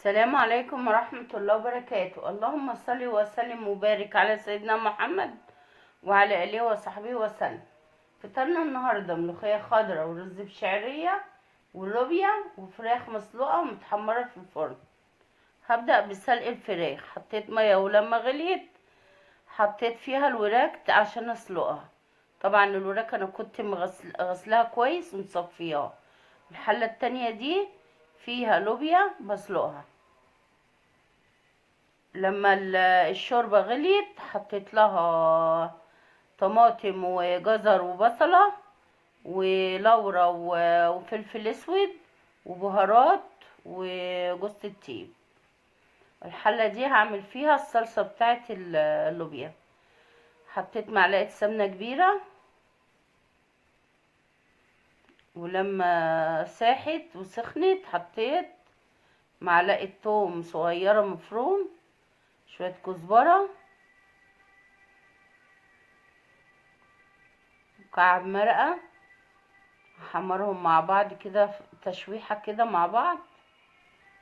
السلام عليكم ورحمة الله وبركاته. اللهم صل وسلم وبارك على سيدنا محمد وعلى آله وصحبه وسلم. فطرنا النهاردة ملوخية خضراء ورز بشعرية ولوبيا وفراخ مسلوقة ومتحمرة في الفرن. هبدأ بسلق الفراخ. حطيت مية ولما غليت حطيت فيها الوراك عشان اسلقها. طبعا الوراك انا كنت غسلها كويس ومصفياها. الحلة التانية دي فيها لوبيا بسلقها. لما الشوربة غليت حطيت لها طماطم وجزر وبصلة ولورا وفلفل اسود وبهارات وجوز الطيب. الحلة دي هعمل فيها الصلصة بتاعت اللوبيا. حطيت معلقة سمنة كبيرة، ولما ساحت وسخنت حطيت معلقة توم صغيرة مفروم، شوية كزبرة، مكعب مرقة. احمرهم مع بعض كده تشويحة كده مع بعض،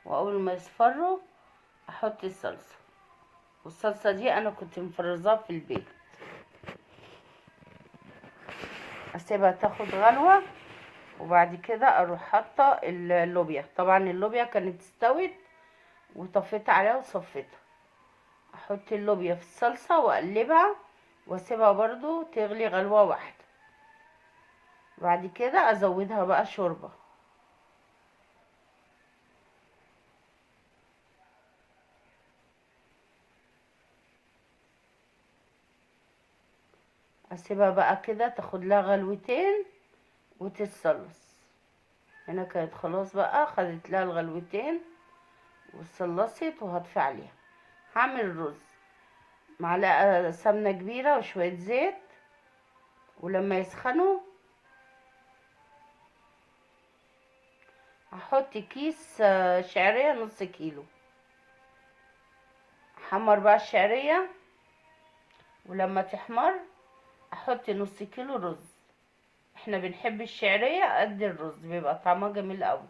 واول ما يصفروا احط الصلصة. والصلصة دي انا كنت مفرزاها في البيت. اسيبها تاخد غلوة وبعد كده اروح حاطه اللوبيا. طبعا اللوبيا كانت استوت وطفيت عليها وصفيتها. احط اللوبيا في الصلصة واقلبها واسيبها برضو تغلي غلوة واحدة. بعد كده ازودها بقى شوربة. اسيبها بقى كده تاخد لها غلوتين وتتصلص. هنا كانت خلاص بقى خدت لها الغلوتين وتصلصت وهطفي عليها. هعمل الرز. معلقة سمنة كبيرة وشوية زيت، ولما يسخنوا هحط كيس شعرية نص كيلو. احمر بقى الشعرية، ولما تحمر احط نص كيلو رز. احنا بنحب الشعرية قد الرز، بيبقى طعمها جميل قوي.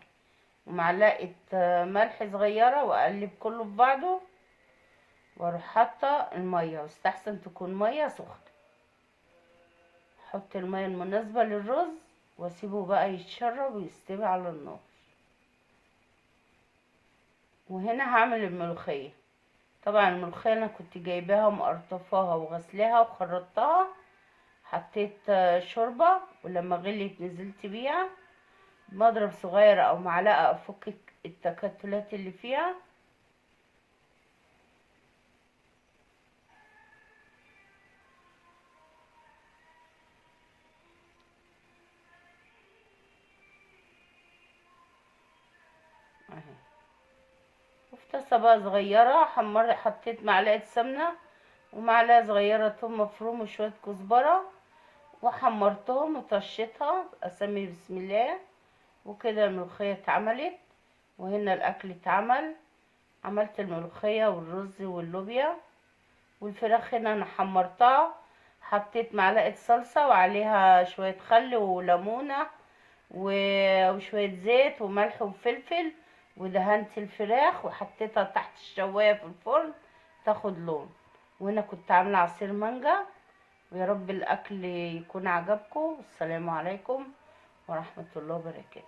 ومعلقة ملح صغيرة واقلب كله في بعضه، واروح حاطة المية، واستحسن تكون مية سخنة. احط المية المناسبة للرز واسيبه بقى يتشرب ويستوي على النار. وهنا هعمل الملوخية. طبعا الملوخية انا كنت جايباها ومقرطفاها وغسلاها وخرطتها. حطيت شوربة، ولما غليت نزلت بيها بمضرب صغير او معلقة افك التكتلات اللي فيها. اهي. وفي طاسة بقى صغيرة حطيت معلقة سمنة ومعلقة صغيرة توم مفروم وشوية كزبرة، وحمرتهم وطشيتها. اسمي بسم الله. وكده الملوخية اتعملت. وهنا الاكل اتعمل. عملت الملوخية والرز واللوبيا والفراخ. هنا انا حمرتها، حطيت معلقة صلصة وعليها شوية خل وليمونة وشوية زيت وملح وفلفل، ودهنت الفراخ وحطيتها تحت الشواية في الفرن تاخد لون. وهنا كنت عاملة عصير مانجا. ويا رب الاكل يكون عجبكم. السلام عليكم ورحمة الله وبركاته.